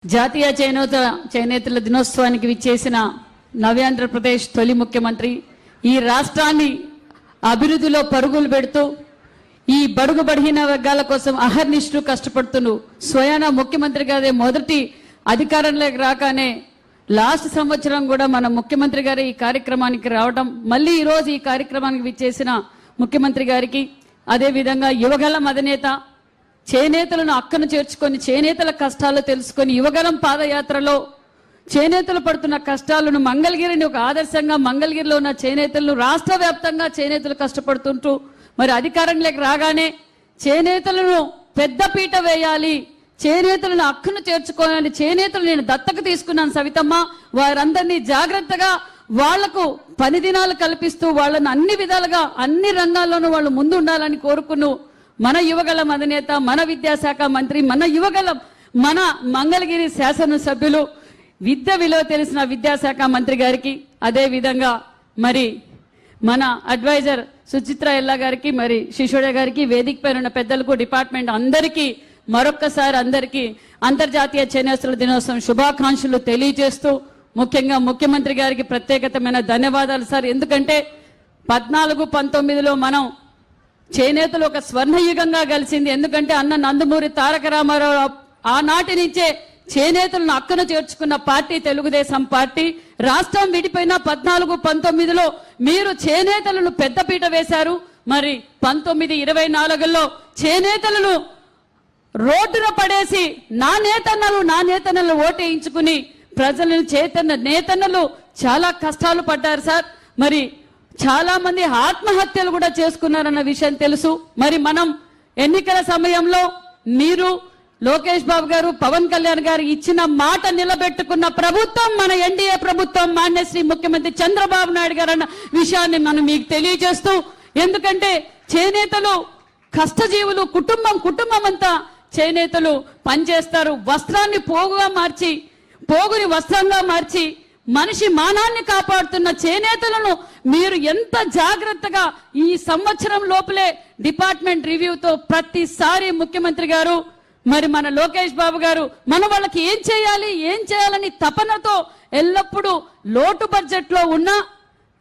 జాతీయ చేనేతల దినోత్సవానికి విచ్చేసిన నవ్యాంధ్రప్రదేశ్ తొలి ముఖ్యమంత్రి ఈ రాష్ట్రాన్ని అభివృద్ధిలో పరుగులు పెడుతూ ఈ బడుగు బడిన వర్గాల కోసం అహర్నిశలు కష్టపడుతూ స్వయాన ముఖ్యమంత్రి గారే మొదటి అధికారంలోకి రాగానే లాస్ట్ సంవత్సరం కూడా మన ముఖ్యమంత్రి గారు ఈ కార్యక్రమానికి రావడం మళ్ళీ ఈ రోజు ఈ కార్యక్రమానికి విచ్చేసిన ముఖ్యమంత్రి గారికి అదే విధంగా యువగలం అధినేత చేనేతలను అక్కను చేర్చుకొని చేనేతల కష్టాలు తెలుసుకొని యువగలం పాదయాత్రలో చేనేతలు పడుతున్న కష్టాలను మంగళగిరిని ఒక ఆదర్శంగా మంగళగిరిలో ఉన్న చేనేతలను రాష్ట్ర వ్యాప్తంగా చేనేతలు కష్టపడుతుంటూ మరి అధికారంలోకి రాగానే చేనేతలను పెద్దపీట వేయాలి, చేనేతలను అక్కను చేర్చుకోవాలని చేనేతలు నేను దత్తకు తీసుకున్నాను సవితమ్మ, వారందరినీ జాగ్రత్తగా వాళ్లకు పని దినాలు కల్పిస్తూ వాళ్ళని అన్ని విధాలుగా అన్ని రంగాల్లోనూ వాళ్ళు ముందు ఉండాలని కోరుకును మన యువగలం అధినేత, మన విద్యాశాఖ మంత్రి, మన యువగలం, మన మంగళగిరి శాసనసభ్యులు, విద్య విలువ తెలిసిన విద్యాశాఖ మంత్రి గారికి, అదే విధంగా మరి మన అడ్వైజర్ సుచిత్ర ఎల్లా గారికి, మరి శిశోడ గారికి, వేదిక పైన ఉన్న పెద్దలకు, డిపార్ట్మెంట్ అందరికీ మరొక్కసారి అందరికీ అంతర్జాతీయ చేనేతల దినోత్సవం శుభాకాంక్షలు తెలియజేస్తూ ముఖ్యంగా ముఖ్యమంత్రి గారికి ప్రత్యేకమైన ధన్యవాదాలు సార్. ఎందుకంటే 14-19లో మనం చేనేతలు ఒక స్వర్ణయుగంగా కలిసింది. ఎందుకంటే అన్న నందమూరి తారక రామారావు ఆనాటి నుంచే చేనేతలను అక్కను చేర్చుకున్న పార్టీ తెలుగుదేశం పార్టీ. రాష్ట్రం విడిపోయిన 14-19లో మీరు చేనేతలను పెద్దపీట వేశారు. మరి 19-24లో చేనేతలను రోడ్డున పడేసి నా నేతన్నలు ఓటేయించుకుని ప్రజలను నేతన్నలు చాలా కష్టాలు పడ్డారు సార్. మరి చాలా మంది ఆత్మహత్యలు కూడా చేసుకున్నారన్న విషయం తెలుసు. మరి మనం ఎన్నికల సమయంలో మీరు లోకేష్ బాబు గారు, పవన్ కళ్యాణ్ గారు ఇచ్చిన మాట నిలబెట్టుకున్న ప్రభుత్వం మన ఎన్డీఏ ప్రభుత్వం, మాన్యశ్రీ ముఖ్యమంత్రి చంద్రబాబు నాయుడు గారు అన్న విషయాన్ని మనం మీకు తెలియజేస్తూ, ఎందుకంటే చేనేతలు కష్టజీవులు, కుటుంబం అంతా చేనేతలు పనిచేస్తారు. వస్త్రాన్ని పోగుని వస్త్రంగా మార్చి మనిషి మానాన్ని కాపాడుతున్న చేనేతలను మీరు ఎంత జాగ్రత్తగా ఈ సంవత్సరం లోపలే డిపార్ట్మెంట్ రివ్యూతో ప్రతిసారి ముఖ్యమంత్రి గారు, మరి మన లోకేష్ బాబు గారు మన వాళ్ళకి ఏం చేయాలని తపనతో ఎల్లప్పుడూ లోటు బడ్జెట్ లో ఉన్న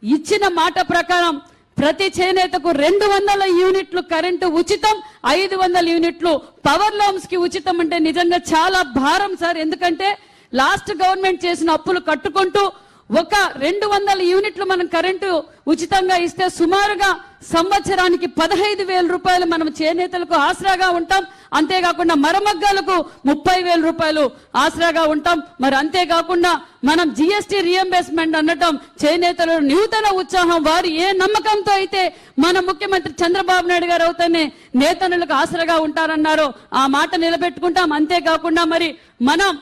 ఇచ్చిన మాట ప్రకారం ప్రతి చేనేతకు 200 యూనిట్లు కరెంటు ఉచితం, 500 యూనిట్లు పవర్ లూమ్స్ కి ఉచితం. అంటే నిజంగా చాలా భారం సార్. ఎందుకంటే లాస్ట్ గవర్నమెంట్ చేసిన అప్పులు కట్టుకుంటూ ఒక 200 యూనిట్లు మనం కరెంటు ఉచితంగా ఇస్తే సుమారుగా సంవత్సరానికి 15,000 రూపాయలు మనం చేనేతలకు ఆసరాగా ఉంటాం. అంతేకాకుండా మరమగ్గాలకు 30,000 రూపాయలు ఆసరాగా ఉంటాం. మరి అంతేకాకుండా మనం జిఎస్టీ రియంబర్స్మెంట్ అనటం చేనేతలు నూతన ఉత్సాహం, వారు ఏ నమ్మకంతో అయితే మన ముఖ్యమంత్రి చంద్రబాబు నాయుడు గారు అవుతానే నేతనులకు ఆసరాగా ఉంటారన్నారో ఆ మాట నిలబెట్టుకుంటాం. అంతేకాకుండా మరి మనం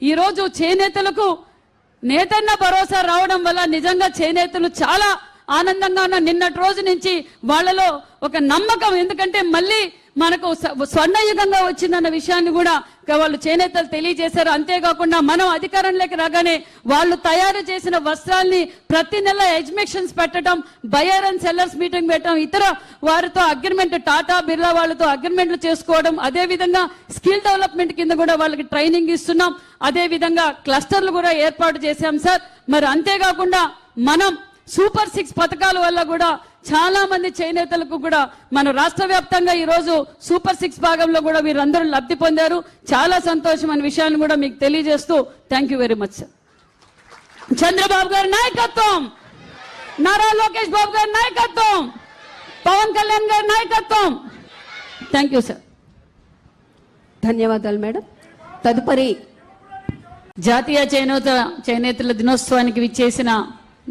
ఈ రోజు చేనేతలకు నేతన్న భరోసా రావడం వల్ల నిజంగా చేనేతలు చాలా ఆనందంగా ఉన్న నిన్నటి రోజు నుంచి వాళ్ళలో ఒక నమ్మకం. ఎందుకంటే మళ్ళీ మనకు స్వర్ణయుగంగా వచ్చిందన్న విషయాన్ని కూడా వాళ్ళు చేనేతలు తెలియజేశారు. అంతేకాకుండా మనం అధికారంలోకి రాగానే వాళ్ళు తయారు చేసిన వస్త్రాల్ని ప్రతి నెల ఎగ్జిబిషన్స్ పెట్టడం, బయర్ అండ్ సెల్లర్స్ మీటింగ్ పెట్టడం, ఇతర వారితో అగ్రిమెంట్, టాటా బిర్లా వాళ్ళతో అగ్రిమెంట్లు చేసుకోవడం, అదే విధంగా స్కిల్ డెవలప్మెంట్ కింద కూడా వాళ్ళకి ట్రైనింగ్ ఇస్తున్నాం. అదే విధంగా క్లస్టర్లు కూడా ఏర్పాటు చేశాం సార్. మరి అంతేకాకుండా మనం సూపర్ 6 పథకాల వల్ల కూడా చాలా మంది చేనేతలకు కూడా మన రాష్ట్ర వ్యాప్తంగా ఈ రోజు సూపర్ 6 భాగంలో కూడా వీరందరూ లబ్ధి పొందారు. చాలా సంతోషం అనే విషయాన్ని కూడా మీకు తెలియజేస్తూ thank you very much sir. Chandrababu గారి నాయకత్వం, నారా లోకేష్ బాబు గారి నాయకత్వం, పవన్ కళ్యాణ్ గారి నాయకత్వం. Thank you sir. ధన్యవాదాలు మేడం. తదుపరి జాతీయ చేనేతల దినోత్సవానికి విచ్చేసిన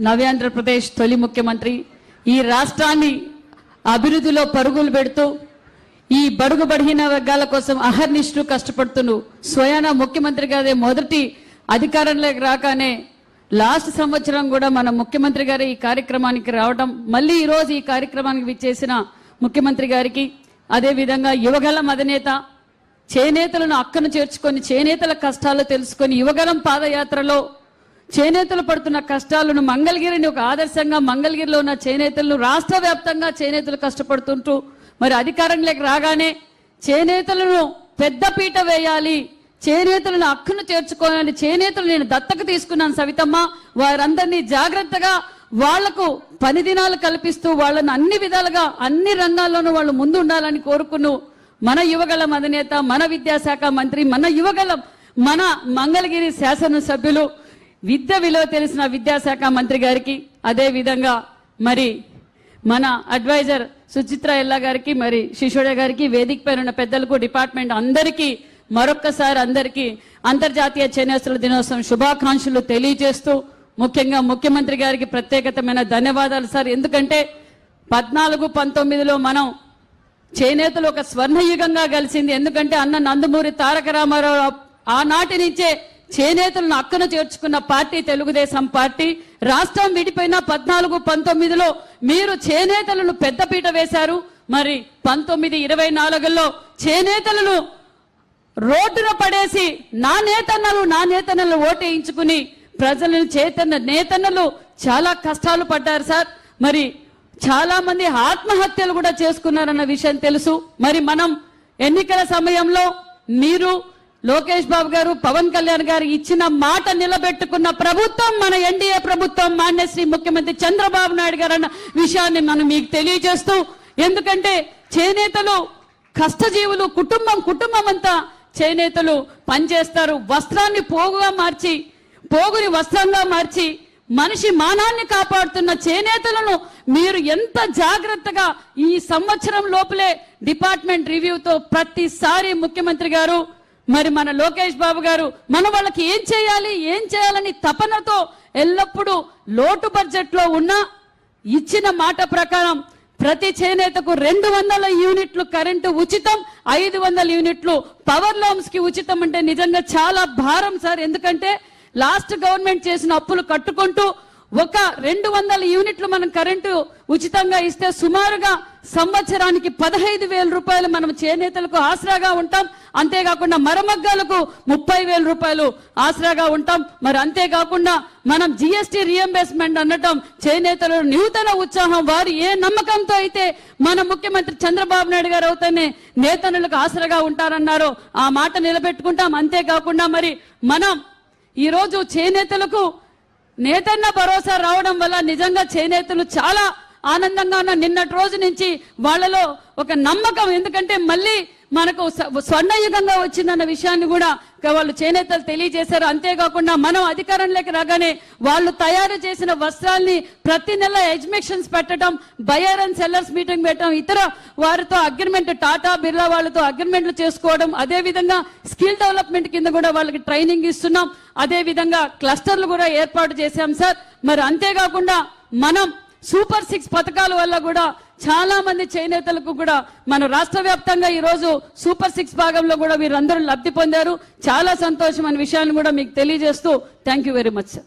నవ్యాంధ్రప్రదేశ్ తొలి ముఖ్యమంత్రి ఈ రాష్ట్రాన్ని అభివృద్ధిలో పరుగులు పెడుతూ ఈ బడుగు బడిన వర్గాల కోసం అహర్నిశలు కష్టపడుతూ స్వయాన ముఖ్యమంత్రి గారే మొదటి అధికారంలోకి రాగానే లాస్ట్ సంవత్సరం కూడా మన ముఖ్యమంత్రి గారు ఈ కార్యక్రమానికి రావడం మళ్ళీ ఈ రోజు ఈ కార్యక్రమానికి విచ్చేసిన ముఖ్యమంత్రి గారికి, అదే విధంగా యువగలం అధినేత చేనేతలను అక్కను చేర్చుకొని చేనేతల కష్టాలు తెలుసుకొని యువగలం పాదయాత్రలో చేనేతలు పడుతున్న కష్టాలను మంగళగిరిని ఒక ఆదర్శంగా మంగళగిరిలో ఉన్న చేనేతలను రాష్ట్ర వ్యాప్తంగా చేనేతలు కష్టపడుతుంటూ మరి అధికారంలోకి రాగానే చేనేతలను పెద్దపీట వేయాలి, చేనేతలను హక్కును చేర్చుకోవాలని చేనేతలు నేను దత్తకు తీసుకున్నాను సవితమ్మ. వారందరినీ జాగ్రత్తగా వాళ్లకు పని దినాలు కల్పిస్తూ వాళ్ళని అన్ని విధాలుగా అన్ని రంగాల్లోనూ వాళ్ళు ముందు ఉండాలని కోరుకును మన యువగళం అధినేత, మన విద్యాశాఖ మంత్రి, మన యువగళం, మన మంగళగిరి శాసనసభ్యులు, విద్య విలువ తెలిసిన విద్యాశాఖ మంత్రి గారికి, అదే విధంగా మరి మన అడ్వైజర్ సుచిత్ర ఎల్లా గారికి, మరి శిశోడ గారికి, వేదిక పైన ఉన్న పెద్దలకు, డిపార్ట్మెంట్ అందరికీ మరొక్కసారి అందరికీ అంతర్జాతీయ చేనేతల దినోత్సవం శుభాకాంక్షలు తెలియజేస్తూ ముఖ్యంగా ముఖ్యమంత్రి గారికి ప్రత్యేకమైన ధన్యవాదాలు సార్. ఎందుకంటే 14-19లో మనం చేనేతలు ఒక స్వర్ణయుగంగా కలిసింది. ఎందుకంటే అన్న నందమూరి తారక రామారావు ఆనాటి నుంచే చేనేతలను హక్కున చేర్చుకున్న పార్టీ తెలుగుదేశం పార్టీ. రాష్ట్రం విడిపోయిన 14-19లో మీరు చేనేతలను పెద్దపీట వేశారు. మరి 19-24లో చేనేతలను రోడ్డున పడేసి నా నేతన్నలు ఓటేయించుకుని ప్రజలను నేతన్నలు చాలా కష్టాలు పడ్డారు సార్. మరి చాలా మంది ఆత్మహత్యలు కూడా చేసుకున్నారన్న విషయం తెలుసు. మరి మనం ఎన్నికల సమయంలో మీరు లోకేష్ బాబు గారు, పవన్ కళ్యాణ్ గారు ఇచ్చిన మాట నిలబెట్టుకున్న ప్రభుత్వం మన ఎన్డీఏ ప్రభుత్వం, మాన్యశ్రీ ముఖ్యమంత్రి చంద్రబాబు నాయుడు గారు అన్న విషయాన్ని మనం మీకు తెలియజేస్తూ, ఎందుకంటే చేనేతలు కష్టజీవులు, కుటుంబం అంతా చేనేతలు పనిచేస్తారు. వస్త్రాన్ని పోగుని వస్త్రంగా మార్చి మనిషి మానాన్ని కాపాడుతున్న చేనేతలను మీరు ఎంత జాగ్రత్తగా ఈ సంవత్సరం లోపలే డిపార్ట్మెంట్ రివ్యూతో ప్రతిసారి ముఖ్యమంత్రి గారు, మరి మన లోకేష్ బాబు గారు మన వాళ్ళకి ఏం చేయాలని తపనతో ఎల్లప్పుడూ లోటు బడ్జెట్ లో ఉన్న ఇచ్చిన మాట ప్రకారం ప్రతి చేనేతకు 200 యూనిట్లు కరెంటు ఉచితం, 500 యూనిట్లు పవర్ లూమ్స్ కి ఉచితం. అంటే నిజంగా చాలా భారం సార్. ఎందుకంటే లాస్ట్ గవర్నమెంట్ చేసిన అప్పులు కట్టుకుంటూ ఒక 200 యూనిట్లు మనం కరెంటు ఉచితంగా ఇస్తే సుమారుగా సంవత్సరానికి 15,000 రూపాయలు మనం చేనేతలకు ఆసరాగా ఉంటాం. అంతేకాకుండా మరమగ్గాలకు 30,000 రూపాయలు ఆసరాగా ఉంటాం. మరి అంతేకాకుండా మనం జిఎస్టీ రియంబర్స్మెంట్ అనటం చేనేతలు నూతన ఉత్సాహం, వారు ఏ నమ్మకంతో అయితే మన ముఖ్యమంత్రి చంద్రబాబు నాయుడు గారు అవుతానే నేతనులకు ఆసరాగా ఉంటారన్నారో ఆ మాట నిలబెట్టుకుంటాం. అంతేకాకుండా మరి మనం ఈ రోజు చేనేతలకు నేతన్న భరోసా రావడం వల్ల నిజంగా చేనేతలు చాలా ఆనందంగా ఉన్న నిన్నటి రోజు నుంచి వాళ్ళలో ఒక నమ్మకం. ఎందుకంటే మళ్ళీ మనకు స్వర్ణయుగంగా వచ్చిందన్న విషయాన్ని కూడా వాళ్ళు చేనేతలు తెలియజేశారు. అంతేకాకుండా మనం అధికారంలోకి రాగానే వాళ్ళు తయారు చేసిన వస్త్రాల్ని ప్రతి నెల ఎగ్జిబిషన్స్ పెట్టడం, బయర్ అండ్ సెల్లర్స్ మీటింగ్ పెట్టడం, ఇతర వారితో అగ్రిమెంట్, టాటా బిర్లా వాళ్ళతో అగ్రిమెంట్లు చేసుకోవడం, అదే విధంగా స్కిల్ డెవలప్మెంట్ కింద కూడా వాళ్ళకి ట్రైనింగ్ ఇస్తున్నాం. అదే విధంగా క్లస్టర్లు కూడా ఏర్పాటు చేశాం సార్. మరి అంతేకాకుండా మనం సూపర్ 6 పథకాల వల్ల కూడా చాలా మంది చేనేతలకు కూడా మన రాష్ట్ర వ్యాప్తంగా ఈ రోజు సూపర్ 6 భాగంలో కూడా వీరందరూ లబ్ధి పొందారు. చాలా సంతోషం అనే విషయాన్ని కూడా మీకు తెలియజేస్తూ thank you very much sir.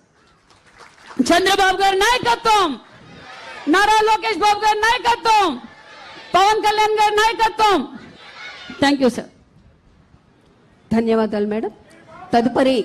Chandrababu గారి నాయకత్వం, నారా లోకేష్ బాబు గారి నాయకత్వం, పవన్ కళ్యాణ్ గారి నాయకత్వం. Thank you sir. ధన్యవాదాలు మేడం. తదుపరి